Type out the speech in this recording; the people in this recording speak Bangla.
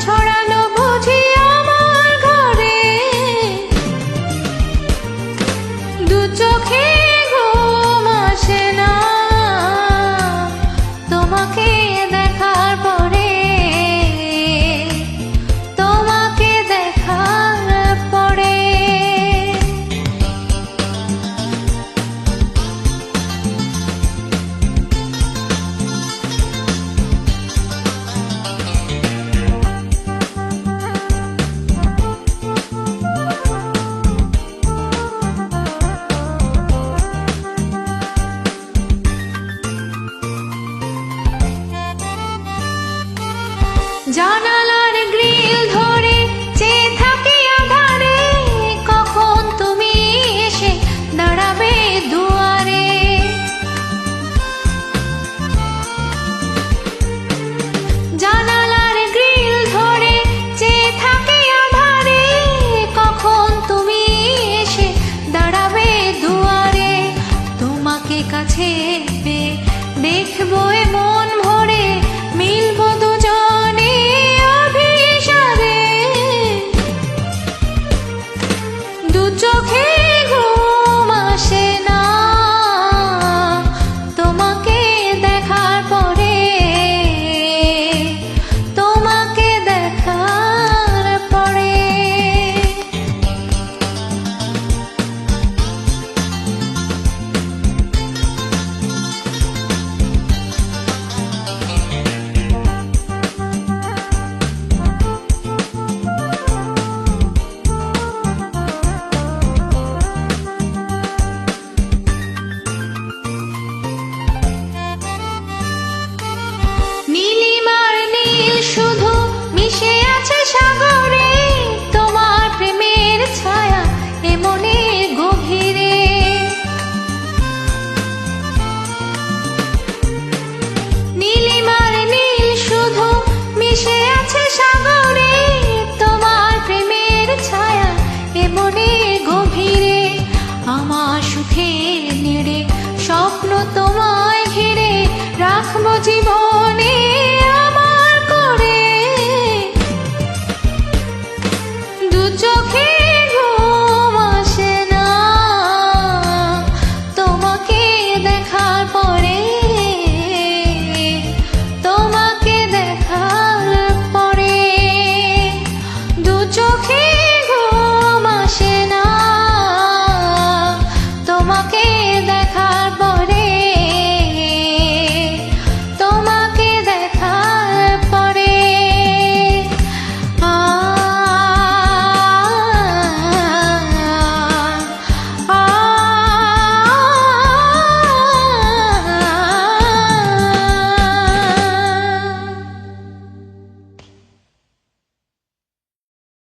ছড়ানো বুঝি আমার ঘরে, দু চোখে ঘুম আসে না তোমাকে দেখার পরে, তোমাকে দেখার পরে। জানালার গ্রিল ধরে চেয়ে থাকি আধারে, কখন তুমি এসে দাঁড়াবে দুয়ারে। জানালার গ্রিল ধরে চেয়ে থাকি আধারে, কখন তুমি এসে দাঁড়াবে দুয়ারে। তোমাকে কাছে পেয়ে দেখবো মন ভরে, মিলবো দুজনে অভিসারে, দু চোখে ঘুম আসে না তোমাকে দেখার পরে, তোমাকে দেখার পরে। নীলিমার নীল শুধু মিশে আছে সাগরে, তোমার প্রেমের ছায়া এমনে গভীরে। নীলিমার নীল শুধু মিশে আছে সাগরে, তোমার প্রেমের ছায়া এমনে গভীরে। আমার সুখের নেড়ে স্বপ্ন তোমায় ঘিরে, রাখবো জীবনে